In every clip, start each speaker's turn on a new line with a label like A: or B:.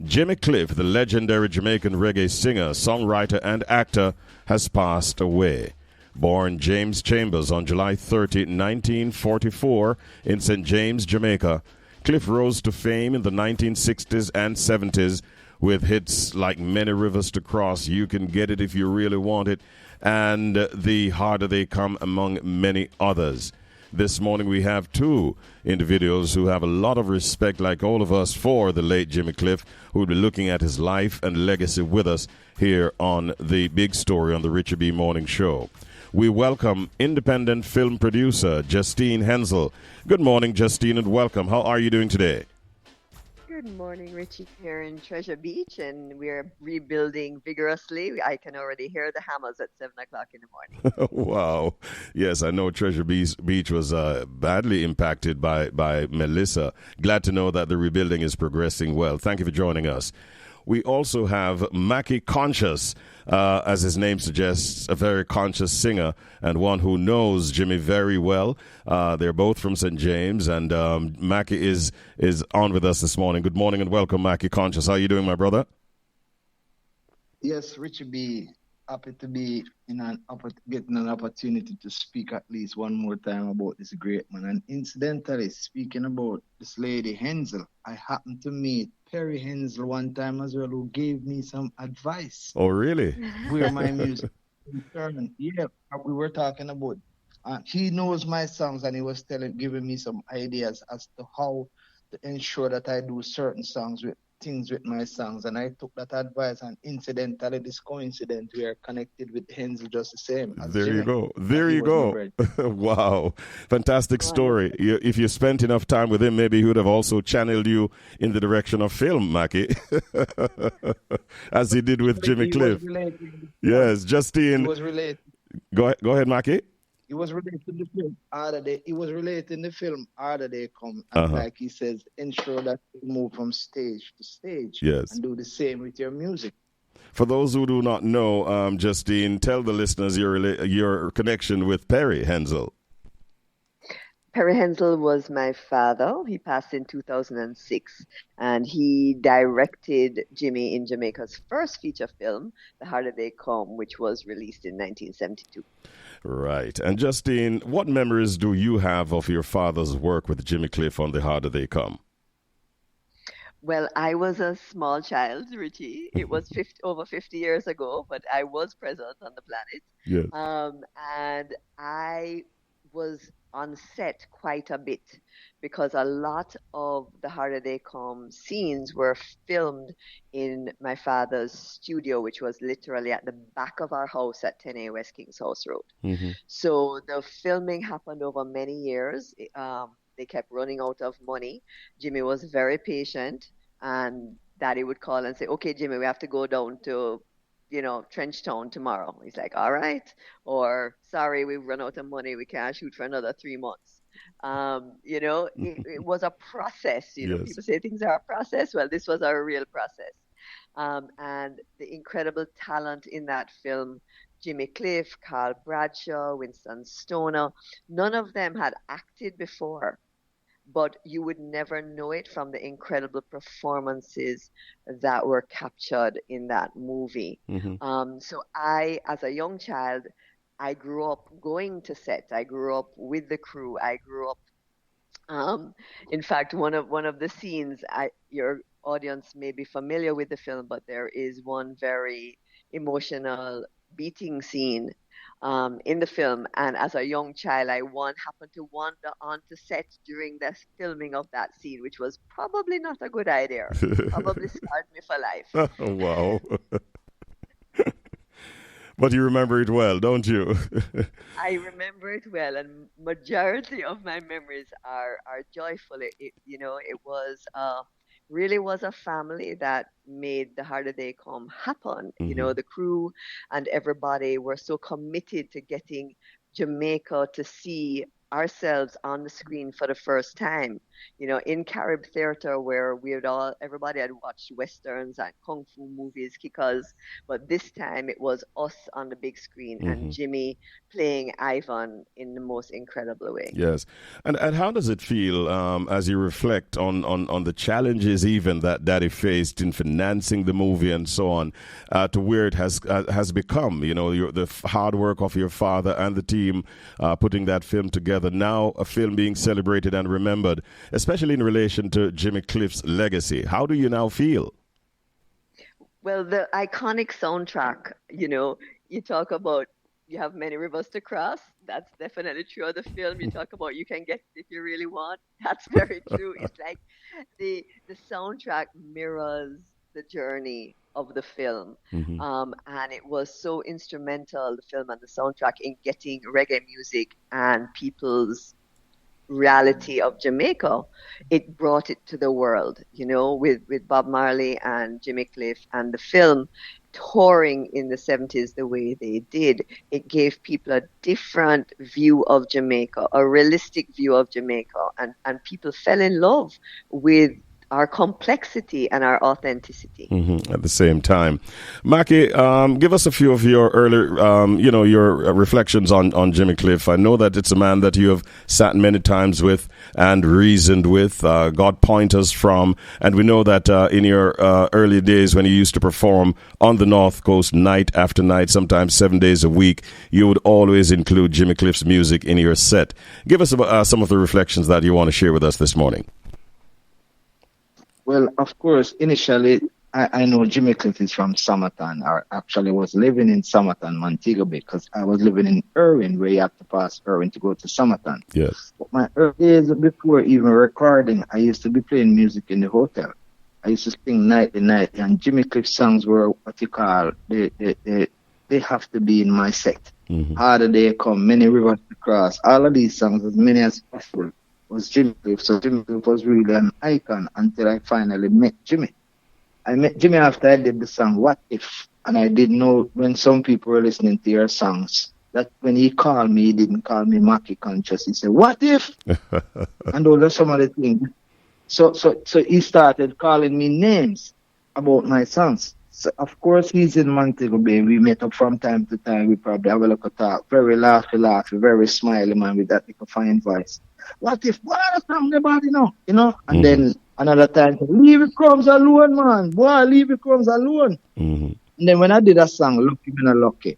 A: Jimmy Cliff, the legendary Jamaican reggae singer, songwriter, and actor, has passed away. Born James Chambers on July 30, 1944, in St. James, Jamaica, Cliff rose to fame in the 1960s and 70s with hits like Many Rivers to Cross, You Can Get It If You Really Want It, and The Harder They Come, among many others. This morning we have two individuals who have a lot of respect, like all of us, for the late Jimmy Cliff, who will be looking at his life and legacy with us here on The Big Story on the Richard B. Morning Show. We welcome independent film producer Justine Henzell. Good morning, Justine, and welcome. How are you doing today?
B: Good morning, Richie, here in Treasure Beach, and we're rebuilding vigorously. I can already hear the hammers at 7 o'clock in the morning.
A: Wow. Yes, I know Treasure Beach was badly impacted by Melissa. Glad to know that the rebuilding is progressing well. Thank you for joining us. We also have Mackie Conscious, as his name suggests, a very conscious singer and one who knows Jimmy very well. They're both from St. James, and Mackie is on with us this morning. Good morning and welcome, Mackie Conscious. How are you doing, my brother?
C: Yes, Richie B. Happy to be getting an opportunity to speak at least one more time about this great man. And incidentally, speaking about this lady Henzell, I happened to meet Perry Henzell one time as well, who gave me some advice.
A: Oh, really?
C: Where my music is concerned. Yeah, we were talking about. He knows my songs, and he was giving me some ideas as to how to ensure that I do certain things with my songs, and I took that advice, and incidentally, this coincidence, we are connected with Henzell just the same.
A: There
C: Jimmy.
A: you go. There you go. Wow. Fantastic story. If you spent enough time with him, maybe he would have also channeled you in the direction of film, Mackie, as he did with Jimmy Cliff. Yes, Justine.
C: He was related.
A: Go ahead, Mackie.
C: It was related to the film Harder They Come. And like he says, ensure that you move from stage to stage.
A: Yes.
C: And do the same with your music.
A: For those who do not know, Justine, tell the listeners your connection with Perry Henzell.
B: Perry Henzell was my father. He passed in 2006, and he directed Jimmy in Jamaica's first feature film, The Harder They Come, which was released in 1972.
A: Right. And Justine, what memories do you have of your father's work with Jimmy Cliff on The Harder They Come?
B: Well, I was a small child, Richie. It was over 50 years ago, but I was present on the planet.
A: Yes.
B: And I was on set quite a bit because a lot of the Harder They Come scenes were filmed in my father's studio, which was literally at the back of our house at 10A West Kings House Road. Mm-hmm. So the filming happened over many years. They kept running out of money. Jimmy was very patient, and Daddy would call and say, "Okay, Jimmy, we have to go down to Trenchtown tomorrow." He's like, "All right." Or, "Sorry, we've run out of money. We can't shoot for another 3 months." It was a process.
A: Yes.
B: People say things are a process. Well, this was a real process. And the incredible talent in that film, Jimmy Cliff, Carl Bradshaw, Winston Stoner, none of them had acted before. But you would never know it from the incredible performances that were captured in that movie. Mm-hmm. So I, as a young child, I grew up going to set. I grew up with the crew. I grew up. In fact, one of the scenes, your audience may be familiar with the film, but there is one very emotional beating scene in the film, and as a young child, I happened to wander onto set during the filming of that scene, which was probably not a good idea. Probably scarred me for life.
A: Oh, wow. But you remember it well, don't you?
B: I remember it well, and majority of my memories are joyful. It was really was a family that made The Harder They Come happen. Mm-hmm. The crew and everybody were so committed to getting Jamaica to see ourselves on the screen for the first time. in Carib theater where everybody had watched westerns and kung fu movies, kickers, but this time it was us on the big screen and
A: Hmm.
B: Jimmy playing Ivan in the most incredible way.
A: Yes, and how does it feel as you reflect on the challenges even that Daddy faced in financing the movie and so on, to where it has become? The hard work of your father and the team putting that film together. Now a film being celebrated and remembered, especially in relation to Jimmy Cliff's legacy. How do you now feel?
B: Well, the iconic soundtrack, you talk about you have many rivers to cross. That's definitely true of the film. You talk about you can get it if you really want. That's very true. It's like the soundtrack mirrors the journey of the film.
A: Hmm.
B: And it was so instrumental, the film and the soundtrack, in getting reggae music and people's reality of Jamaica. It brought it to the world, with Bob Marley and Jimmy Cliff and the film touring in the 70s the way they did. It gave people a different view of Jamaica, a realistic view of Jamaica, and people fell in love with our complexity and our authenticity.
A: At the same time, Mackie, give us a few of your earlier, your reflections on Jimmy Cliff. I know that it's a man that you have sat many times with and reasoned with, got pointers from, and we know that in your early days when you used to perform on the North Coast night after night, sometimes 7 days a week, you would always include Jimmy Cliff's music in your set. Give us some of the reflections that you want to share with us this morning.
C: Well, of course, initially, I know Jimmy Cliff is from Summerton, or actually was living in Summerton, Montego Bay, because I was living in Irwin, where you have to pass Irwin to go to Summerton.
A: Yes.
C: But my early days before even recording, I used to be playing music in the hotel. I used to sing night, and Jimmy Cliff songs were what you call, they have to be in my set. Harder Day Come, Many Rivers to Cross, all of these songs, as many as possible, was Jimmy Cliff. So Jimmy Cliff was really an icon until I finally met Jimmy. I met Jimmy after I did the song What If, and I didn't know when some people were listening to your songs that when he called me, he didn't call me Mackie Conscious. He said, "What if?" And those are some of the things. So he started calling me names about my songs. So of course he's in Montego Bay. We met up from time to time. We probably have a little talk. Very laughy, very smiley man with that little fine voice. What if? What a song everybody know? And then another time, leave the crumbs alone, man. Boy, leave the crumbs alone. And then when I did a song, Lucky Me No Lucky,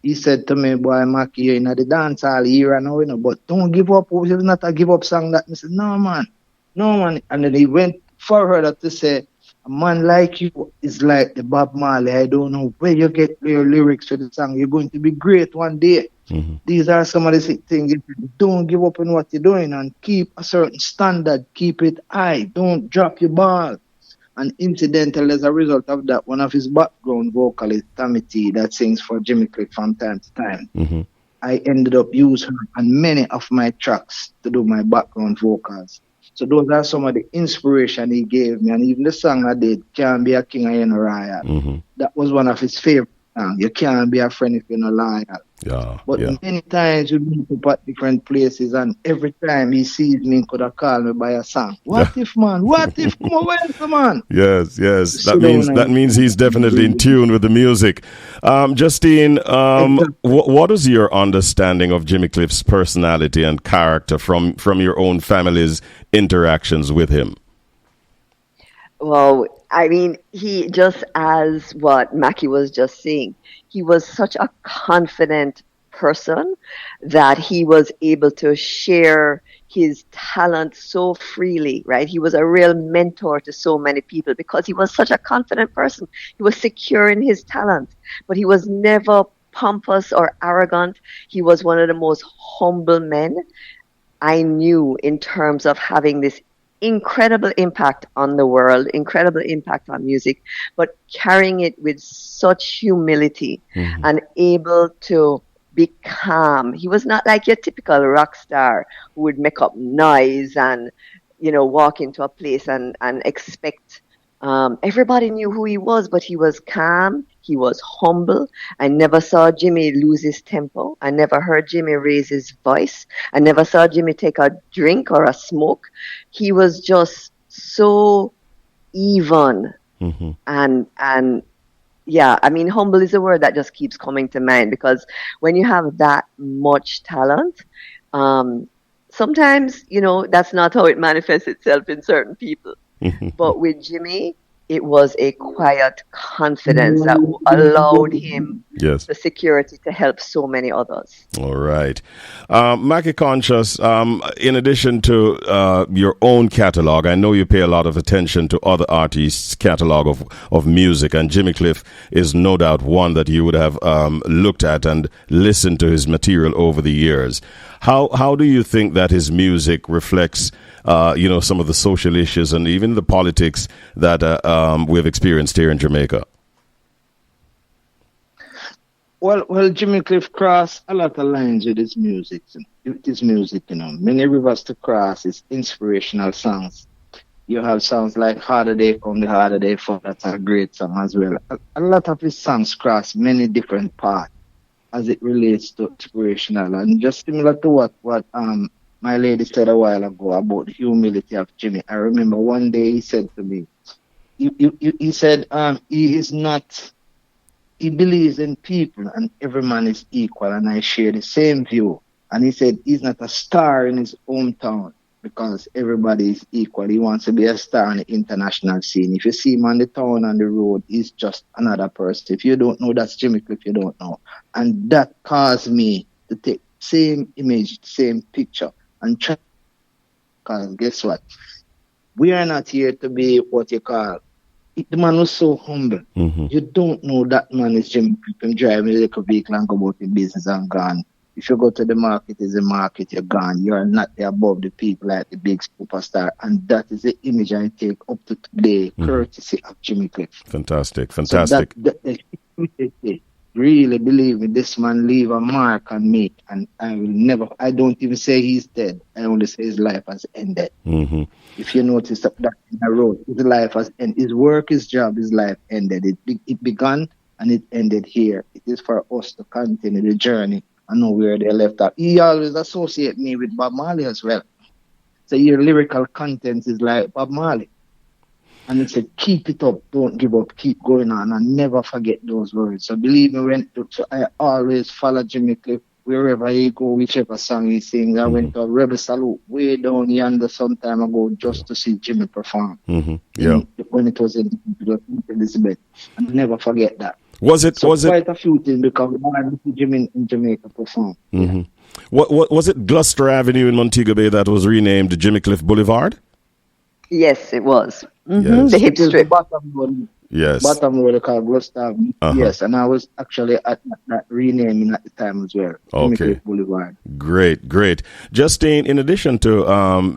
C: he said to me, boy, Mackie, you're in the dance all here now, but don't give up. It's not a give up song. That I said, no, man. And then he went further to say, a man like you is like the Bob Marley. I don't know where you get your lyrics for the song. You're going to be great one day. These are some of the things. Don't give up on what you're doing and keep a certain standard. Keep it high. Don't drop your ball. And incidental, as a result of that, one of his background vocalists, Tammy T, that sings for Jimmy Cliff from time to time, I ended up using her on many of my tracks to do my background vocals. So those are some of the inspiration he gave me. And even the song I did, Can't Be a King I Ain't Royal, that was one of his favorite songs. You can't be a friend if you're not loyal. But many times we meet up at different places, and every time he sees me, he could have called me by a song. What if, man? What if? Come on, where's man?
A: Yes. That means he's definitely in tune with the music. Justine, what is your understanding of Jimmy Cliff's personality and character from your own family's interactions with him?
B: Well, I mean, he, just as what Mackie was just saying, he was such a confident person that he was able to share his talent so freely, right? He was a real mentor to so many people because he was such a confident person. He was secure in his talent, but he was never pompous or arrogant. He was one of the most humble men I knew in terms of having this incredible impact on the world, incredible impact on music, but carrying it with such humility and able to be calm. He was not like your typical rock star who would make up noise and, walk into a place and expect everybody knew who he was, but he was calm. He was humble. I never saw Jimmy lose his tempo. I never heard Jimmy raise his voice. I never saw Jimmy take a drink or a smoke. He was just so even
A: Mm-hmm.
B: and yeah, I mean, humble is a word that just keeps coming to mind because when you have that much talent, um, sometimes, that's not how it manifests itself in certain people. But with Jimmy, it was a quiet confidence that allowed him
A: Yes.
B: the security to help so many others.
A: All right. Mackie Conscious, in addition to your own catalog, I know you pay a lot of attention to other artists' catalog of music, and Jimmy Cliff is no doubt one that you would have looked at and listened to his material over the years. How do you think that his music reflects, some of the social issues and even the politics that we've experienced here in Jamaica?
C: Well, Jimmy Cliff crossed a lot of lines with his music. Many rivers to cross is inspirational songs. You have songs like Harder Day Come, the Harder Day Fall. That's a great song as well. A lot of his songs cross many different paths as it relates to inspirational. And just similar to what my lady said a while ago about the humility of Jimmy. I remember one day he said to me, he said he is not, he believes in people and every man is equal, and I share the same view. And he said he's not a star in his hometown because everybody is equal. He wants to be a star on the international scene. If you see him on the town, on the road, he's just another person. If you don't know that's Jimmy Cliff, you don't know. And that caused me to take same image, same picture, and try. Because guess what? We are not here to be what you call. The man was so humble.
A: Mm-hmm.
C: You don't know that man is Jimmy Cliff. Him driving a little vehicle and go about the business and gone. If you go to the market, it's a market, you're gone. You're not there above the people like the big superstar. And that is the image I take up to today, courtesy of Jimmy Cliff.
A: Fantastic.
C: So that really believe me, this man leave a mark on me. And I don't even say he's dead. I only say his life has ended.
A: Mm-hmm.
C: If you notice that in the road, his life has ended. His work, his job, his life ended. It began and it ended here. It is for us to continue the journey. I know where they left off. He always associate me with Bob Marley as well. So your lyrical content is like Bob Marley. And it said, keep it up, don't give up, keep going on, and never forget those words. So believe me, so I always follow Jimmy Cliff wherever he go, whichever song he sings. I went to Rebel Salute way down yonder some time ago just to see Jimmy perform.
A: Mm-hmm. Yeah.
C: When it was in Elizabeth. And never forget that.
A: Was it
C: quite a few things because I see Jimmy in Jamaica perform.
A: Mm-hmm.
C: Yeah.
A: What was it Gloucester Avenue in Montego Bay that was renamed Jimmy Cliff Boulevard?
B: Yes, it was. Mm-hmm.
A: Yes.
B: The hip strip.
C: Bottom road.
A: Yes.
C: Bottom road called Gloucester Avenue. Yes, and I was actually at that renaming at the time as well. Jimmy Cliff Boulevard.
A: Great. Justine, in addition to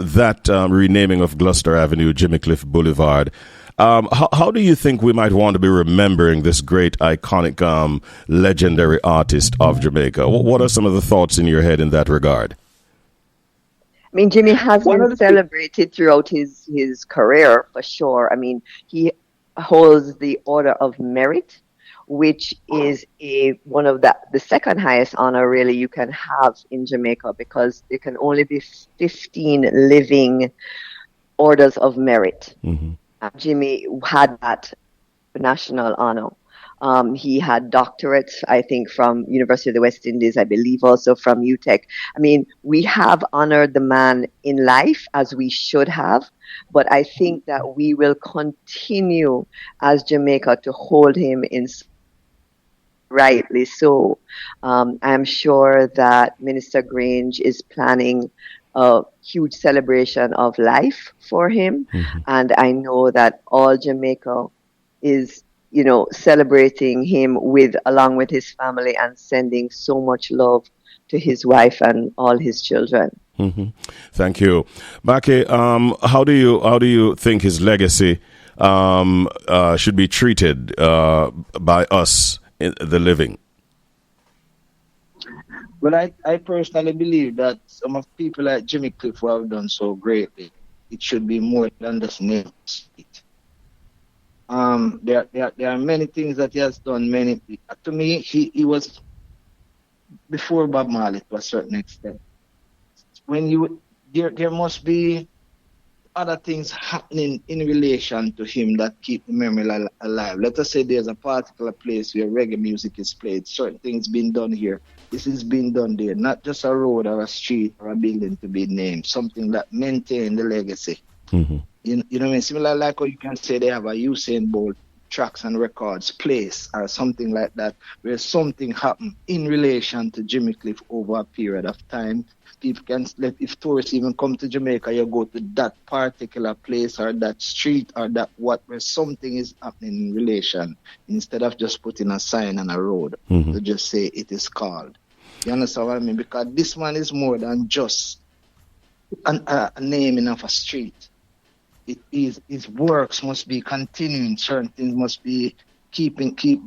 A: that renaming of Gloucester Avenue, Jimmy Cliff Boulevard, how do you think we might want to be remembering this great, iconic, legendary artist of Jamaica? What are some of the thoughts in your head in that regard?
B: I mean, Jimmy has been celebrated throughout his career, for sure. I mean, he holds the Order of Merit, which is one of the second highest honor, really, you can have in Jamaica because there can only be 15 living Orders of Merit.
A: Mm-hmm.
B: Jimmy had that national honor. He had doctorates, I think, from University of the West Indies, I believe also from UTech. I mean, we have honored the man in life as we should have, but I think that we will continue as Jamaica to hold him in rightly so. I'm sure that Minister Grange is planning a huge celebration of life for him. Mm-hmm. And I know that all Jamaica is, celebrating him along with his family and sending so much love to his wife and all his children.
A: Mm-hmm. Thank you. Mackie, how do you think his legacy should be treated by us, the living?
C: Well, I personally believe that some of people like Jimmy Cliff who have done so greatly, it should be more than just name. There are many things that he has done. Many to me, he was before Bob Marley to a certain extent. When you there must be other things happening in relation to him that keep the memory alive. Let us say there's a particular place where reggae music is played. Certain things being done here. This is being done there. Not just a road or a street or a building to be named. Something that maintain the legacy.
A: Mm-hmm.
C: You know what I mean? Similar like how you can say they have a Usain Bolt tracks and records place or something like that, where something happened in relation to Jimmy Cliff over a period of time. People can let, if tourists even come to Jamaica, you go to that particular place or that street or that what where something is happening in relation, instead of just putting a sign on a road to just say it is called. You understand what I mean? Because this one is more than just a naming of a street. It is, his works must be continuing. Certain things must be keep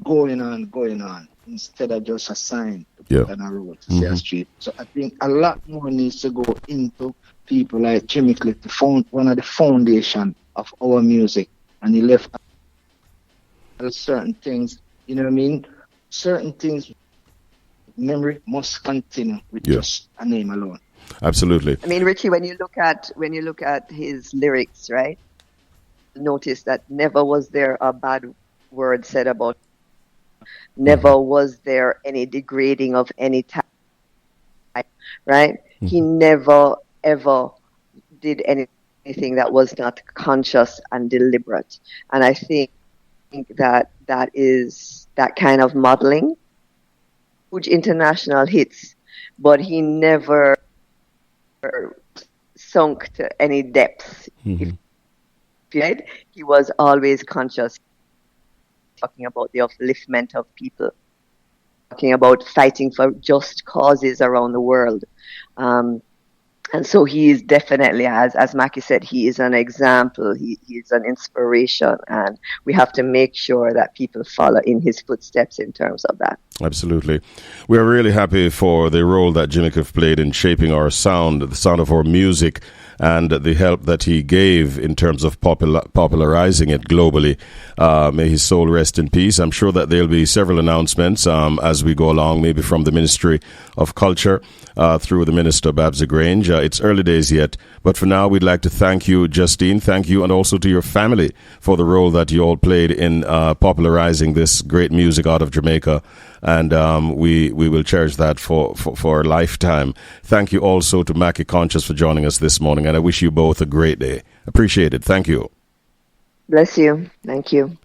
C: going on instead of just a sign to put on a road to say a street. So I think a lot more needs to go into people like Jimmy Cliff, one of the foundation of our music, and he left certain things. You know what I mean? Certain things, memory must continue with just a name alone.
A: Absolutely.
B: I mean, Richie, when you look at his lyrics, right? Notice that never was there a bad word said about. Never was there any degrading of any type, right? He never ever did anything that was not conscious and deliberate. And I think that is that kind of modeling, huge international hits, but he never sunk to any depths. He was always conscious, talking about the upliftment of people, talking about fighting for just causes around the world. And so he is definitely, as Mackie said, he is an example. He is an inspiration, and we have to make sure that people follow in his footsteps in terms of that.
A: Absolutely. We are really happy for the role that Jimmy Cliff played in shaping our sound, the sound of our music, and the help that he gave in terms of popularizing it globally. May his soul rest in peace. I'm sure that there'll be several announcements as we go along, maybe from the Ministry of Culture through the Minister, Babs Grange. It's early days yet, but for now, we'd like to thank you, Justine. Thank you, and also to your family for the role that you all played in popularizing this great music out of Jamaica. And we will cherish that for a lifetime. Thank you also to Mackie Conscious for joining us this morning, and I wish you both a great day. Appreciate it. Thank you.
B: Bless you. Thank you.